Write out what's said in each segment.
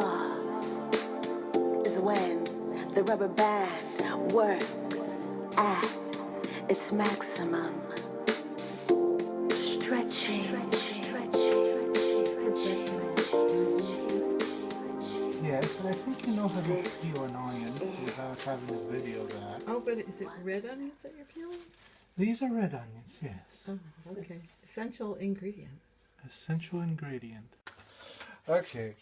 love is when the rubber band works at its maximum. Stretching. Yes, I think you know how to peel an onion without having to video that. Oh, but is it red onions that you're peeling? These are red onions, yes. Oh, okay. Essential ingredient. Essential ingredient. Okay,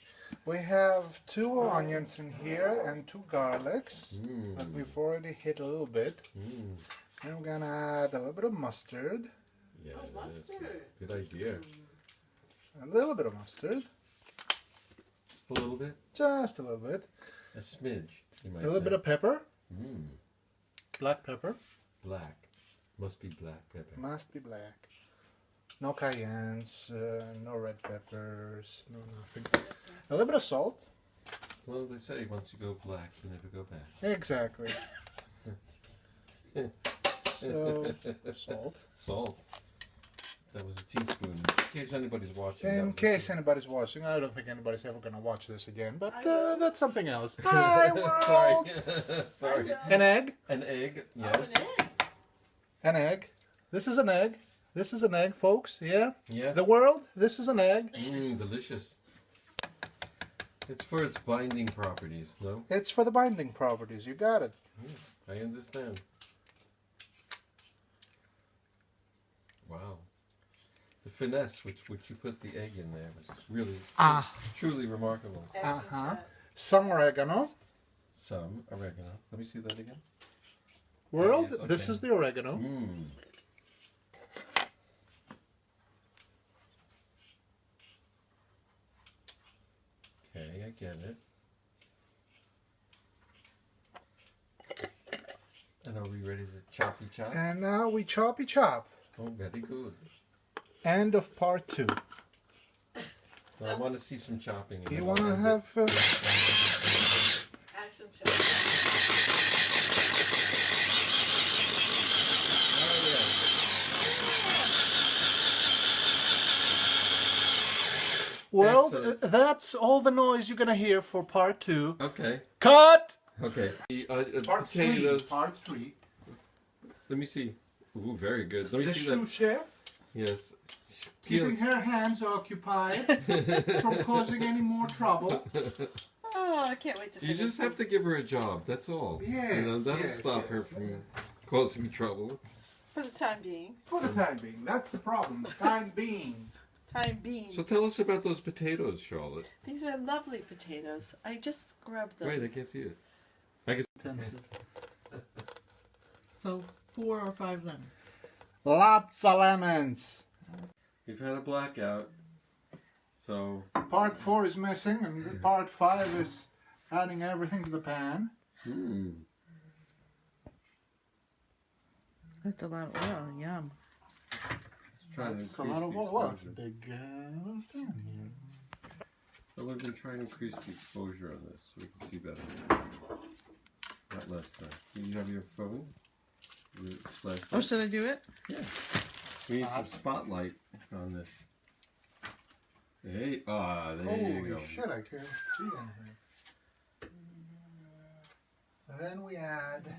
we have 2 onions in here and 2 garlics that we've already hit a little bit. And we're gonna add a little bit of mustard. Yeah, mustard. Good idea. A little bit of mustard. Just a little bit? Just a little bit. A smidge, you might A little say. bit of pepper. Black pepper. Black. Must be black pepper. Must be black. No cayennes, no red peppers, no nothing. A little bit of salt. Well, they say once you go black, you never go back. Exactly. So, salt. Salt. That was a teaspoon. In case anybody's watching. In case anybody's watching, I don't think anybody's ever going to watch this again, but that's something else. Hi, world! Sorry. An egg. An egg, yes. An egg. This is an egg. This is an egg, folks. Yeah? Yes. The world, this is an egg. Delicious. It's for its binding properties, no? It's for the binding properties. You got it. I understand. Wow. The finesse with which you put the egg in there was really, truly remarkable. Some oregano. Some oregano. Let me see that again. World, yes, okay. This is the oregano. Okay, I get it. And are we ready to choppy chop? And now we choppy chop. Oh, very good. End of part 2. Well, I want to see some chopping. You want to have... Action shot. World, Excellent. that's all the noise you're going to hear for part 2. Okay. Cut! Okay. The Part 3. potatoes. Part 3. Let me see. Ooh, very good. Let me The see sous that. chef, Yes. keeping her hands occupied from causing any more trouble. Oh, I can't wait to You finish just have to give her a job. That's all. Yes, that'll yes, stop her yes. from causing trouble. For the time being. For the time being. That's the problem. The time being. Time being. So tell us about those potatoes, Charlotte. These are lovely potatoes. I just scrubbed them. Wait, I can't see it. I can. Intensive. So 4 or 5 lemons. Lots of lemons. We've had a blackout. So Part 4 is missing, and part 5 is adding everything to the pan. That's a lot of oil. Yum. That's a lot of oil. Well, it's a big pan here. Well, we've been trying to increase the exposure on this so we can see better. Not less time. Do you have your phone? Your flashlight? Oh, should I do it? Yeah. We need some spotlight on this. Hey, there you go. Holy shit, I can't see anything. Then we add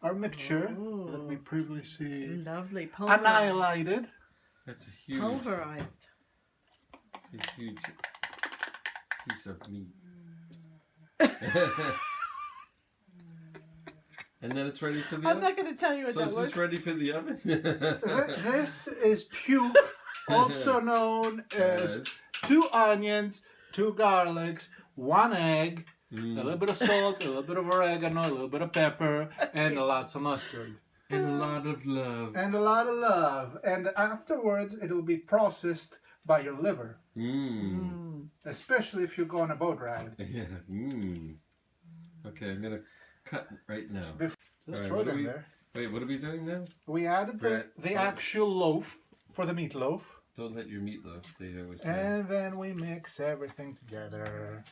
our mixture that we previously Lovely. annihilated. That's a huge, Pulverized. huge piece of meat. And then it's ready for the I'm oven? not going to tell you what So that is was. this ready for the oven? This is puke, also known as 2 onions, 2 garlics, 1 egg, a little bit of salt, a little bit of oregano, a little bit of pepper, and lots of mustard. And a lot of love. And a lot of love. And afterwards, it'll be processed by your liver. Especially if you go on a boat ride. Yeah. Okay, I'm going to cut right now. Just All throw right, it in there. Wait, what are we doing now? We added the actual loaf for the meatloaf. Don't let your meatloaf, they always say. And then we mix everything together.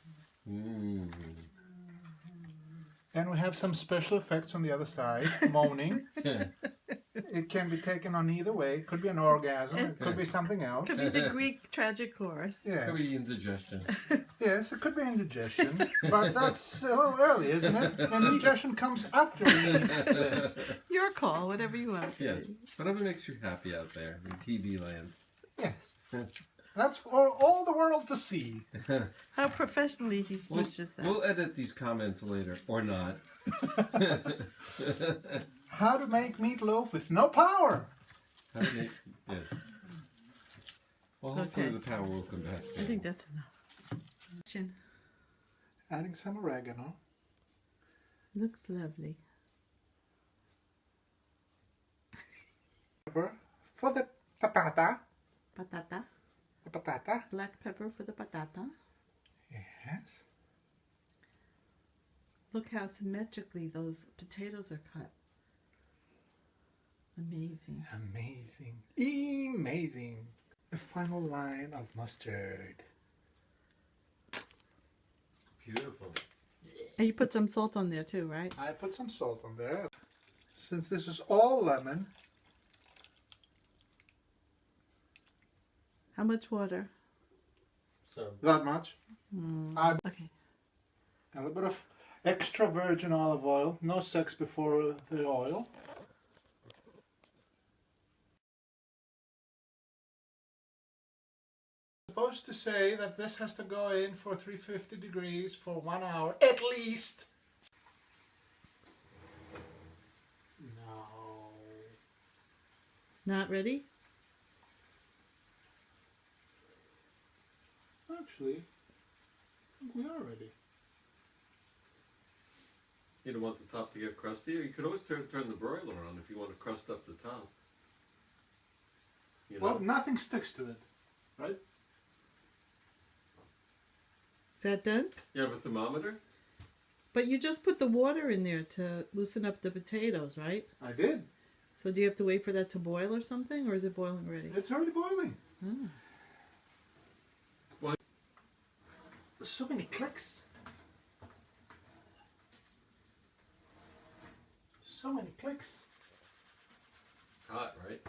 And we have some special effects on the other side, moaning. It can be taken on either way. It could be an orgasm. It could be something else. Could be the Greek tragic chorus. Yeah. Could be indigestion. Yes, it could be indigestion, but that's a little early, isn't it? Indigestion comes after we eat this. Your call, whatever you want. Yes. Whatever makes you happy out there in TV land. Yes. That's for all the world to see. How professionally he smooshes that. We'll edit these comments later, or not. How to make meatloaf with no power. How to make, yes. Well, hopefully Okay. the power will come back soon. I think that's enough. Adding some oregano. Looks lovely. Pepper for the patata. Patata. The patata. Black pepper for the patata. Yes. Look how symmetrically those potatoes are cut. Amazing. Amazing. Amazing. The final line of mustard. Beautiful. And you put some salt on there too, right? I put some salt on there. Since this is all lemon, How much water? So, that much. Add Okay. a little bit of extra virgin olive oil. No sex before the oil. Supposed to say that this has to go in for 350 degrees for 1 hour at least. No. Not ready? Actually, we are ready. you don't want the top to get crusty, or you could always turn the broiler on if you want to crust up the top. You know? Well, nothing sticks to it, right? Is that done? You have a thermometer? But you just put the water in there to loosen up the potatoes, right? I did. So do you have to wait for that to boil or something, or is it boiling already? It's already boiling. Ah. There's so many clicks. So many clicks. Hot, right?